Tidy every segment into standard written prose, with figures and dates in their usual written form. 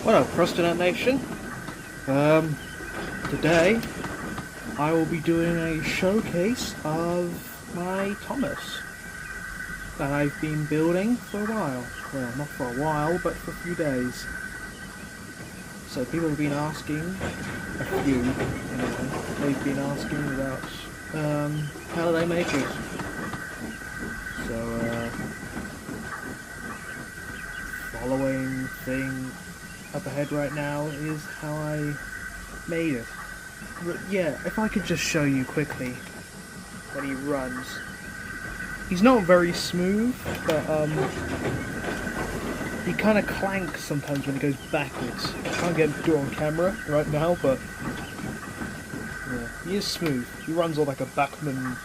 What up, Crossnet Nation? Today I will be doing a showcase of my Thomas that I've been building for a while. Well, not for a while, but for a few days. So people have been asking, a few anyway, they've been asking about how do they make it. So following thing up ahead right now is how I made it. But yeah, if I could just show you quickly when he runs. He's not very smooth, but he kind of clanks sometimes when he goes backwards. I can't get him to do it on camera right now, but yeah, he is smooth. He runs on like a Bachmann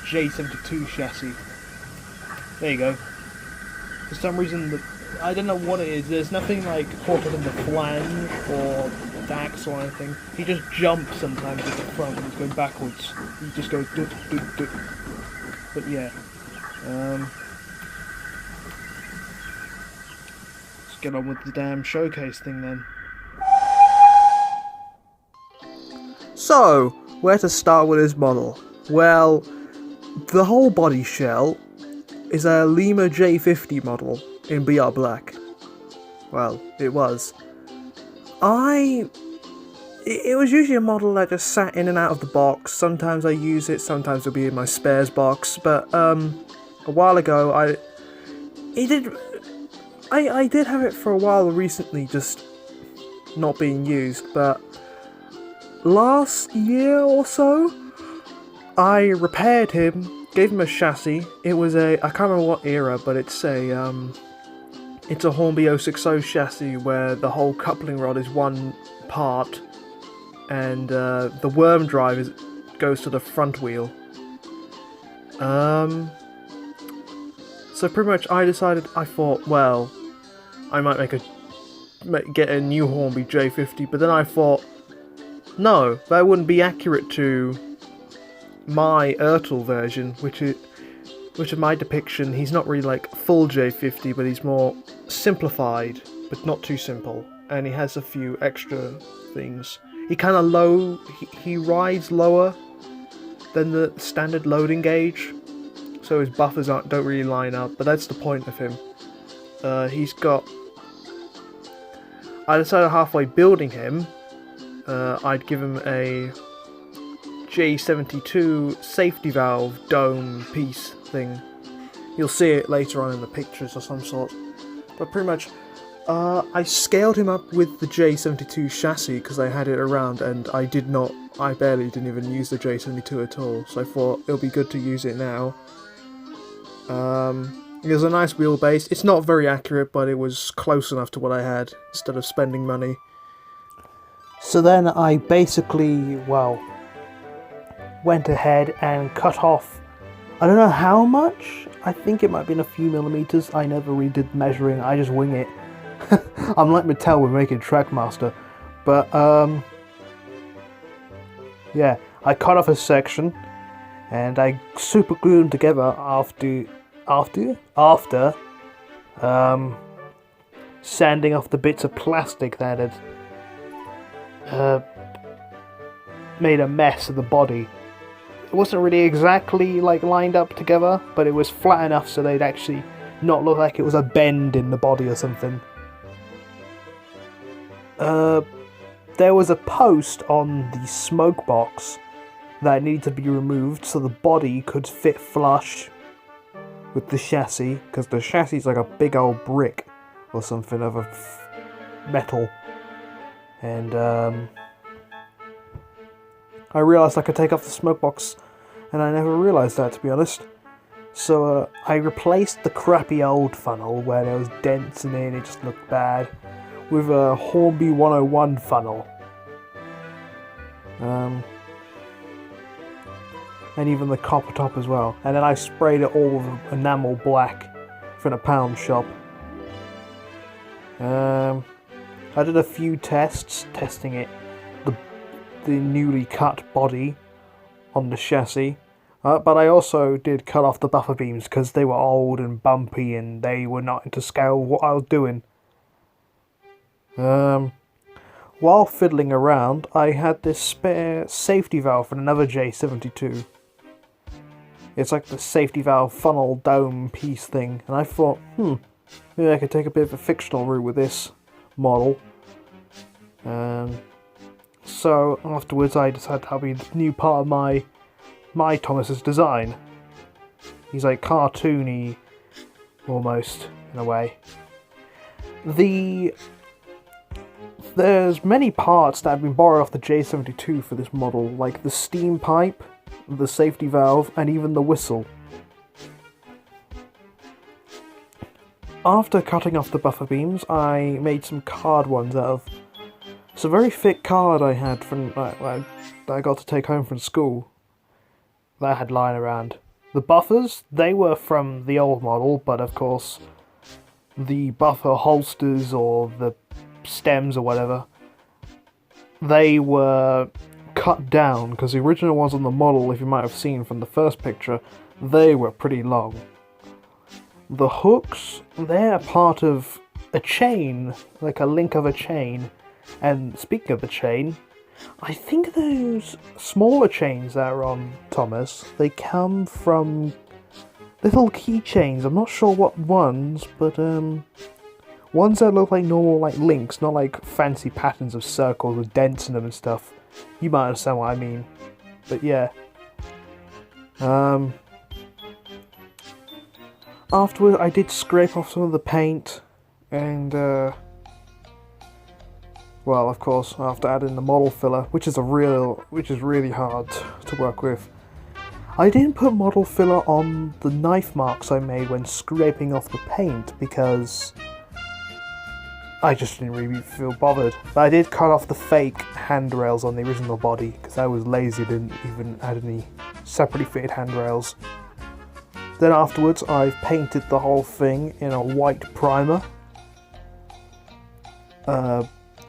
J72 chassis. There you go. For some reason, I don't know what it is. There's nothing like caught up in the flange or dax or anything. He just jumps sometimes at the front when he's going backwards. He just goes doot doot doot. But yeah, let's get on with the damn showcase thing then. So, where to start with this model? Well, the whole body shell is a Lima J50 model in BR Black. Well, it was. It was usually a model that just sat in and out of the box. Sometimes I use it, sometimes it'll be in my spares box. But a while ago, I did have it for a while recently, just not being used. But last year or so, I repaired him, gave him a chassis. It was I can't remember what era, but it's a Hornby 060 chassis where the whole coupling rod is one part. And the worm drive goes to the front wheel. So pretty much I thought, well, I might get a new Hornby J50, but then I thought, no, that wouldn't be accurate to my Ertl version, which in my depiction, he's not really like full J50, but he's more simplified, but not too simple, and he has a few extra things. He kind of he rides lower than the standard loading gauge, so his buffers don't really line up, but that's the point of him. I decided halfway building him, I'd give him a J72 safety valve dome piece thing. You'll see it later on in the pictures of some sort, but pretty much I scaled him up with the J72 chassis because I had it around, and I barely didn't even use the J72 at all, so I thought it'll be good to use it now. It was a nice wheelbase. It's not very accurate, but it was close enough to what I had instead of spending money. So then I basically, well, went ahead and cut off, I don't know how much, I think it might have been a few millimeters. I never really did measuring, I just wing it. I'm like Mattel with making Trackmaster, but yeah, I cut off a section and I super glued them together after sanding off the bits of plastic that had made a mess of the body. It wasn't really exactly like lined up together, but it was flat enough so they'd actually not look like it was a bend in the body or something. There was a post on the smoke box that needed to be removed so the body could fit flush with the chassis, because the chassis is like a big old brick or something of a metal. And I realised I could take off the smoke box, and I never realised that, to be honest. So I replaced the crappy old funnel where there was dents in it and it just looked bad with a Hornby 101 funnel. And even the copper top as well. And then I sprayed it all with enamel black from a pound shop. I did a few tests, testing it, the newly cut body on the chassis. But I also did cut off the buffer beams because they were old and bumpy and they were not into scale with what I was doing. While fiddling around, I had this spare safety valve from another J72. It's like the safety valve funnel dome piece thing, and I thought, maybe I could take a bit of a fictional route with this model. So afterwards I decided to have a new part of my Thomas's design. He's like cartoony, almost, in a way. There's many parts that have been borrowed off the J72 for this model, like the steam pipe, the safety valve, and even the whistle. After cutting off the buffer beams, I made some card ones out of... It's a very thick card I had from that I got to take home from school, that I had lying around. The buffers, they were from the old model, but of course the buffer holsters or the stems or whatever, they were cut down, because the original ones on the model, if you might have seen from the first picture, they were pretty long. The hooks, they're part of a chain, like a link of a chain. And speaking of the chain, I think those smaller chains that are on Thomas, they come from little keychains. I'm not sure what ones, but ones that look like normal like links, not like fancy patterns of circles with dents in them and stuff. You might understand what I mean. But yeah. Afterwards I did scrape off some of the paint, and well, of course, after adding the model filler, which is really hard to work with. I didn't put model filler on the knife marks I made when scraping off the paint because I just didn't really feel bothered. But I did cut off the fake handrails on the original body because I was lazy, didn't even add any separately fitted handrails. Then afterwards, I've painted the whole thing in a white primer.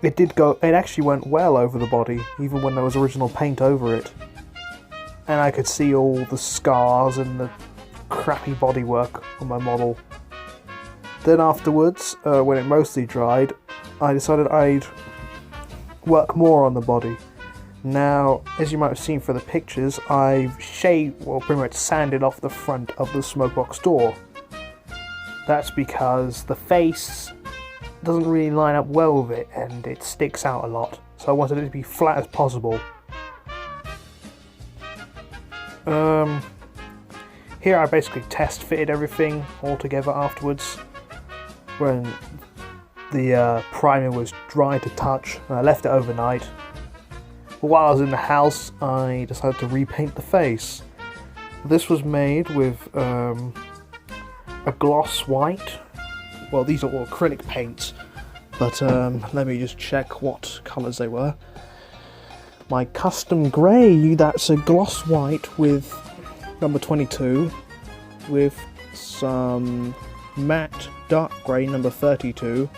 It actually went well over the body, even when there was original paint over it. And I could see all the scars and the crappy bodywork on my model. Then afterwards, when it mostly dried, I decided I'd work more on the body. Now, as you might have seen from the pictures, I've pretty much sanded off the front of the smokebox door. That's because the face doesn't really line up well with it and it sticks out a lot, so I wanted it to be flat as possible. Here I basically test fitted everything all together afterwards when the primer was dry to touch, and I left it overnight. But while I was in the house, I decided to repaint the face. This was made with a gloss white. Well, these are all acrylic paints, but let me just check what colours they were. My custom grey, that's a gloss white with number 22, with some matte dark grey number 32,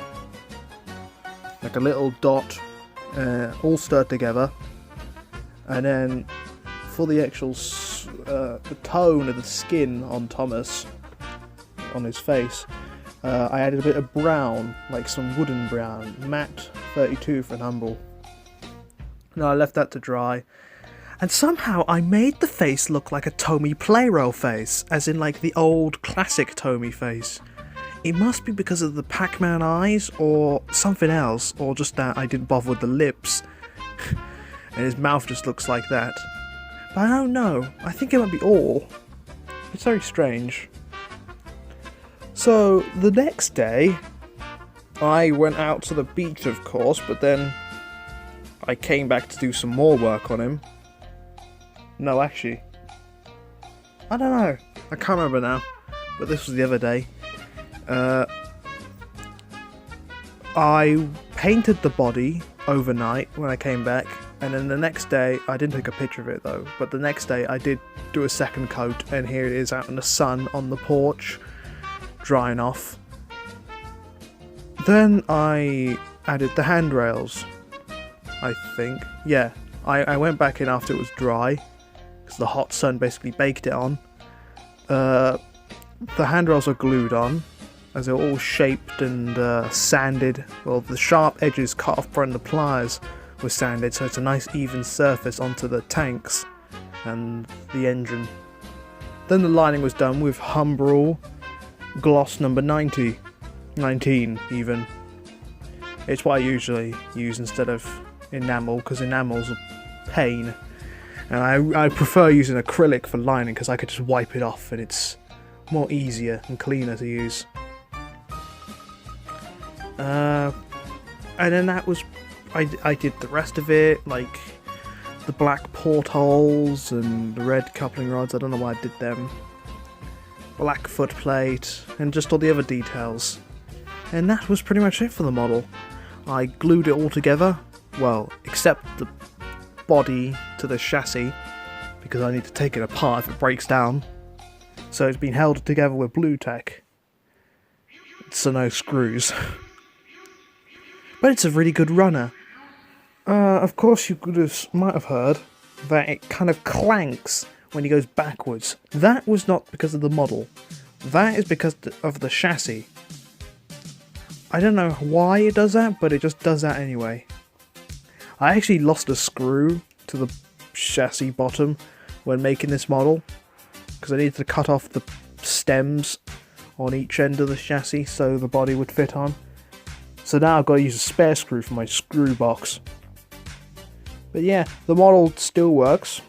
like a little dot, all stirred together. And then for the actual the tone of the skin on Thomas, on his face, I added a bit of brown, like some wooden brown, matte 32 for an humble. And I left that to dry. And somehow I made the face look like a Tomy Playroll face, as in like the old classic Tomy face. It must be because of the Pac-Man eyes, or something else, or just that I didn't bother with the lips. And his mouth just looks like that. But I don't know, I think it might be all. It's very strange. So, the next day, I went out to the beach, of course, but then I came back to do some more work on him. No, actually, I don't know. I can't remember now, but this was the other day. I painted the body overnight when I came back, and then the next day, I didn't take a picture of it though, but the next day I did do a second coat, and here it is out in the sun on the porch, drying off. Then I added the handrails, I think. Yeah, I went back in after it was dry, because the hot sun basically baked it on. The handrails are glued on, as they're all shaped and sanded. Well, the sharp edges cut off from the pliers were sanded, so it's a nice even surface onto the tanks and the engine. Then the lining was done with Humbrol gloss number 19 even. It's what I usually use instead of enamel, because enamel's a pain. And I prefer using acrylic for lining because I could just wipe it off and it's more easier and cleaner to use. And then that was, I did the rest of it, like the black portholes and the red coupling rods. I don't know why I did them. Black footplate and just all the other details. And that was pretty much it for the model. I glued it all together, well, except the body to the chassis, because I need to take it apart if it breaks down. So it's been held together with Blu Tack, so no screws. But it's a really good runner. Of course you might have heard that it kind of clanks when he goes backwards. That was not because of the model. That is because of the chassis. I don't know why it does that, but it just does that anyway. I actually lost a screw to the chassis bottom when making this model, because I needed to cut off the stems on each end of the chassis so the body would fit on. So now I've got to use a spare screw for my screw box. But yeah, the model still works.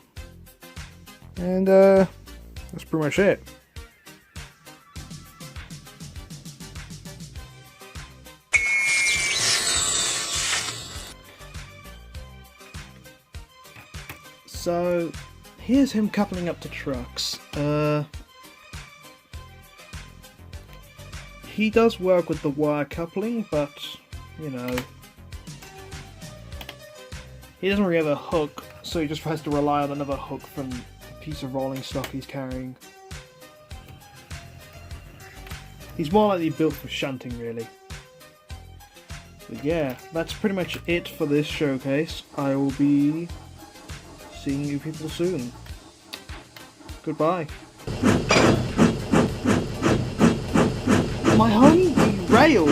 And that's pretty much it. So here's him coupling up to trucks. He does work with the wire coupling, but you know, he doesn't really have a hook, so he just has to rely on another hook from the piece of rolling stock he's carrying. He's more likely built for shunting, really. But yeah, that's pretty much it for this showcase. I will be seeing you people soon. Goodbye. My home derailed!